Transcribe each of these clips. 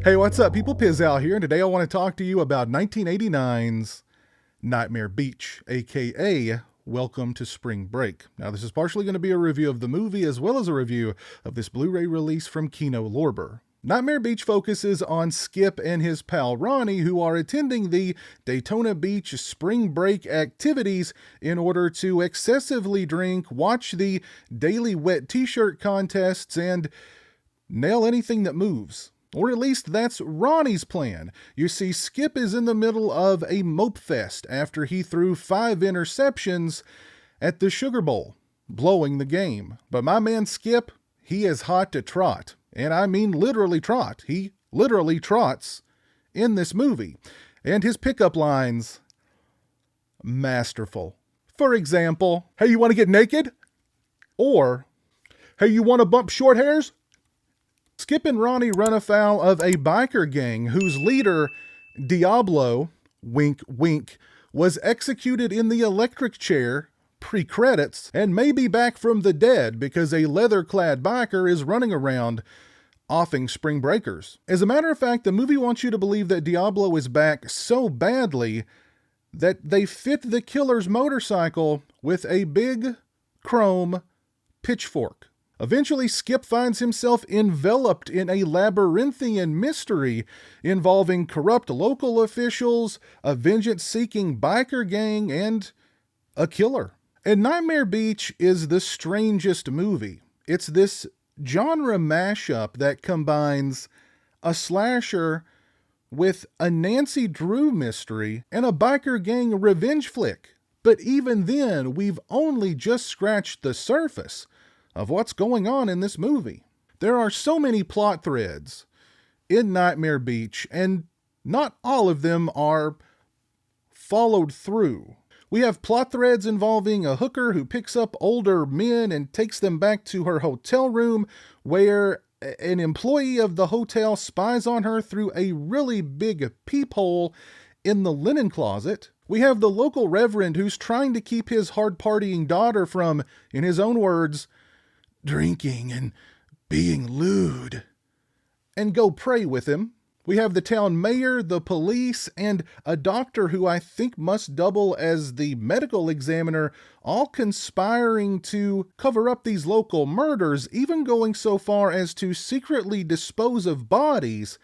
Hey, what's up, people? Pizowell here, and today I want to talk to you about 1989's Nightmare Beach, aka Welcome to Spring Break. Now, this is partially going to be a review of the movie as well as a review of this Blu-ray release from Kino Lorber. Nightmare Beach focuses on Skip and his pal Ronnie, who are attending the Daytona Beach spring break activities in order to excessively drink, watch the daily wet t-shirt contests, and nail anything that moves. Or at least that's Ronnie's plan. You see, Skip is in the middle of a mope fest after he threw 5 interceptions at the Sugar Bowl, blowing the game. But my man Skip, he is hot to trot. And I mean literally trot. He literally trots in this movie. And his pickup lines, masterful. For example, hey, you want to get naked? Or, hey, you want to bump short hairs? Skip and Ronnie run afoul of a biker gang whose leader, Diablo, wink wink, was executed in the electric chair, pre-credits, and may be back from the dead because a leather-clad biker is running around offing spring breakers. As a matter of fact, the movie wants you to believe that Diablo is back so badly that they fit the killer's motorcycle with a big chrome pitchfork. Eventually, Skip finds himself enveloped in a labyrinthian mystery involving corrupt local officials, a vengeance-seeking biker gang, and a killer. And Nightmare Beach is the strangest movie. It's this genre mashup that combines a slasher with a Nancy Drew mystery and a biker gang revenge flick. But even then, we've only just scratched the surface of what's going on in this movie. There are so many plot threads in Nightmare Beach, and not all of them are followed through. We have plot threads involving a hooker who picks up older men and takes them back to her hotel room, where an employee of the hotel spies on her through a really big peephole in the linen closet. We have the local reverend who's trying to keep his hard-partying daughter from, in his own words, drinking and being lewd, and go pray with him. We have the town mayor, the police, and a doctor who I think must double as the medical examiner, all conspiring to cover up these local murders, even going so far as to secretly dispose of bodies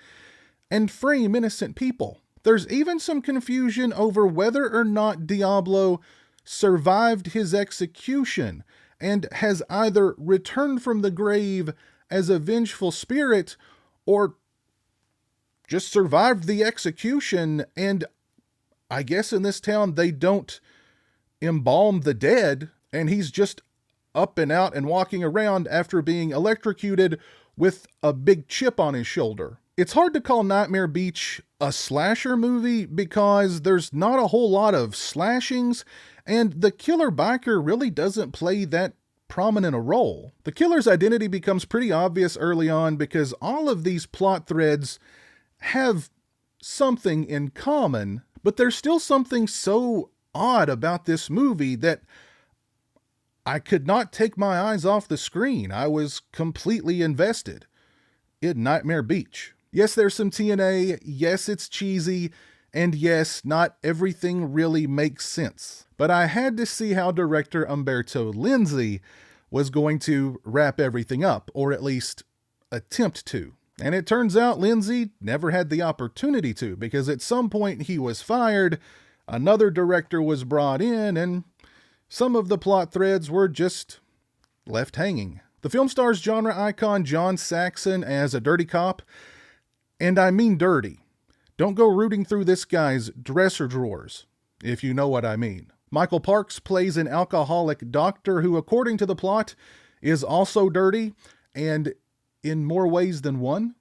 and frame innocent people. There's even some confusion over whether or not Diablo survived his execution and has either returned from the grave as a vengeful spirit or just survived the execution. And I guess in this town they don't embalm the dead, and he's just up and out and walking around after being electrocuted with a big chip on his shoulder. It's hard to call Nightmare Beach a slasher movie because there's not a whole lot of slashings, and the killer biker really doesn't play that prominent a role. The killer's identity becomes pretty obvious early on because all of these plot threads have something in common, but there's still something so odd about this movie that I could not take my eyes off the screen. I was completely invested in Nightmare Beach. Yes, there's some TNA, yes, it's cheesy, and yes, not everything really makes sense. But I had to see how director Umberto Lenzi was going to wrap everything up, or at least attempt to. And it turns out Lenzi never had the opportunity to, because at some point he was fired, another director was brought in, and some of the plot threads were just left hanging. The film stars genre icon John Saxon as a dirty cop, and I mean dirty. Don't go rooting through this guy's dresser drawers, if you know what I mean. Michael Parks plays an alcoholic doctor who, according to the plot, is also dirty, and in more ways than one.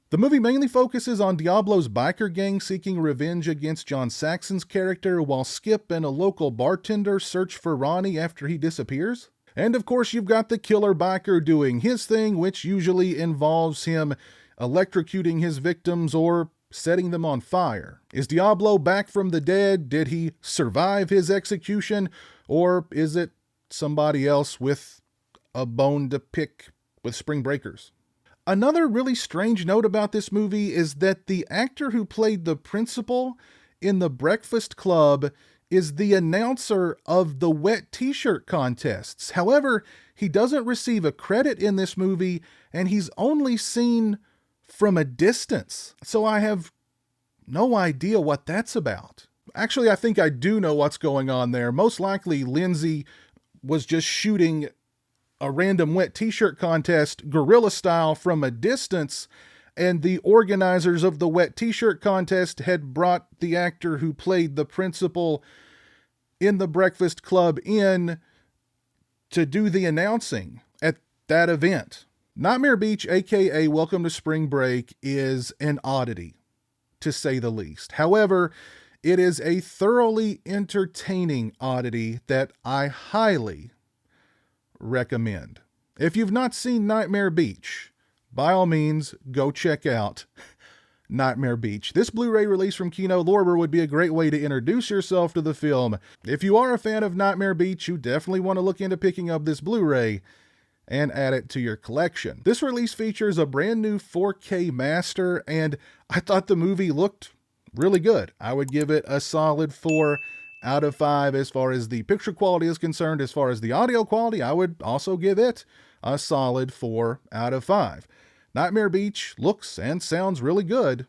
The movie mainly focuses on Diablo's biker gang seeking revenge against John Saxon's character, while Skip and a local bartender search for Ronnie after he disappears. And of course, you've got the killer biker doing his thing, which usually involves him electrocuting his victims or setting them on fire. Is Diablo back from the dead? Did he survive his execution? Or is it somebody else with a bone to pick with spring breakers? Another really strange note about this movie is that the actor who played the principal in The Breakfast Club is the announcer of the wet t-shirt contests. However, he doesn't receive a credit in this movie, and he's only seen from a distance. So I have no idea what that's about. Actually, I think I do know what's going on there. Most likely, Lindsay was just shooting a random wet t-shirt contest guerrilla style from a distance, and the organizers of the wet t-shirt contest had brought the actor who played the principal in The Breakfast Club in to do the announcing at that event. Nightmare Beach, aka Welcome to Spring Break, is an oddity, to say the least. However, it is a thoroughly entertaining oddity that I highly recommend. If you've not seen Nightmare Beach, by all means, go check out Nightmare Beach. This Blu-ray release from Kino Lorber would be a great way to introduce yourself to the film. If you are a fan of Nightmare Beach, you definitely want to look into picking up this Blu-ray and add it to your collection. This release features a brand new 4K master, and I thought the movie looked really good. I would give it a solid 4 out of 5 as far as the picture quality is concerned. As far as the audio quality, I would also give it a solid 4 out of 5. Nightmare Beach looks and sounds really good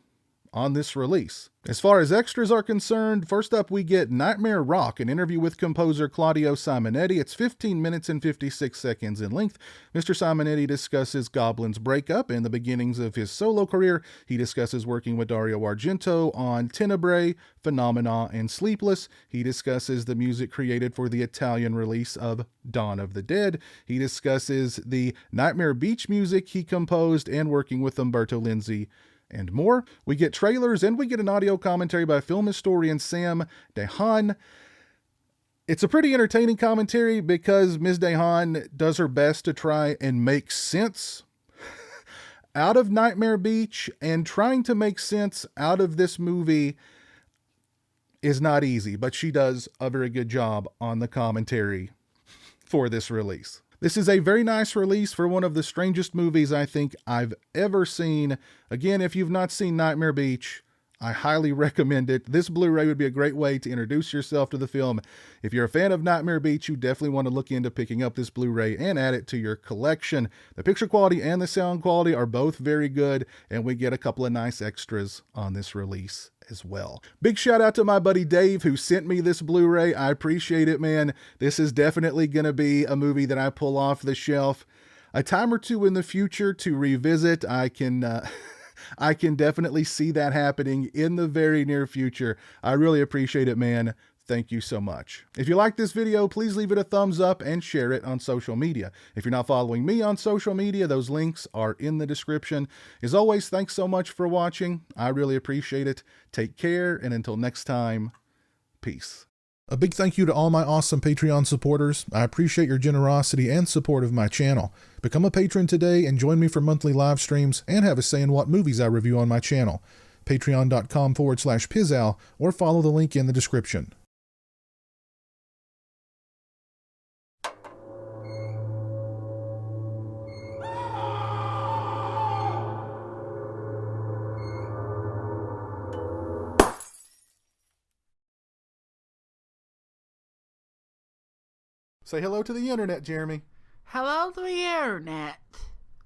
on this release. As far as extras are concerned, first up we get Nightmare Rock, an interview with composer Claudio Simonetti. It's 15 minutes and 56 seconds in length. Mr. Simonetti discusses Goblin's breakup and the beginnings of his solo career. He discusses working with Dario Argento on Tenebrae, Phenomena, and Sleepless. He discusses the music created for the Italian release of Dawn of the Dead. He discusses the Nightmare Beach music he composed and working with Umberto Lenzi and more. We get trailers and we get an audio commentary by film historian Sam Dehan. It's a pretty entertaining commentary because Ms. Dehan does her best to try and make sense out of Nightmare Beach, and trying to make sense out of this movie is not easy, but she does a very good job on the commentary for this release. This is a very nice release for one of the strangest movies I think I've ever seen. Again, if you've not seen Nightmare Beach, I highly recommend it. This Blu-ray would be a great way to introduce yourself to the film. If you're a fan of Nightmare Beach, you definitely want to look into picking up this Blu-ray and add it to your collection. The picture quality and the sound quality are both very good, and we get a couple of nice extras on this release as well. Big shout out to my buddy Dave who sent me this Blu-ray. I appreciate it, man. This is definitely going to be a movie that I pull off the shelf a time or two in the future to revisit. I can definitely see that happening in the very near future. I really appreciate it, man. Thank you so much. If you like this video, please leave it a thumbs up and share it on social media. If you're not following me on social media, those links are in the description. As always, thanks so much for watching. I really appreciate it. Take care, and until next time, peace. A big thank you to all my awesome Patreon supporters. I appreciate your generosity and support of my channel. Become a patron today and join me for monthly live streams and have a say in what movies I review on my channel. Patreon.com/pizowell or follow the link in the description. Say hello to the internet, Jeremy. Hello to the internet.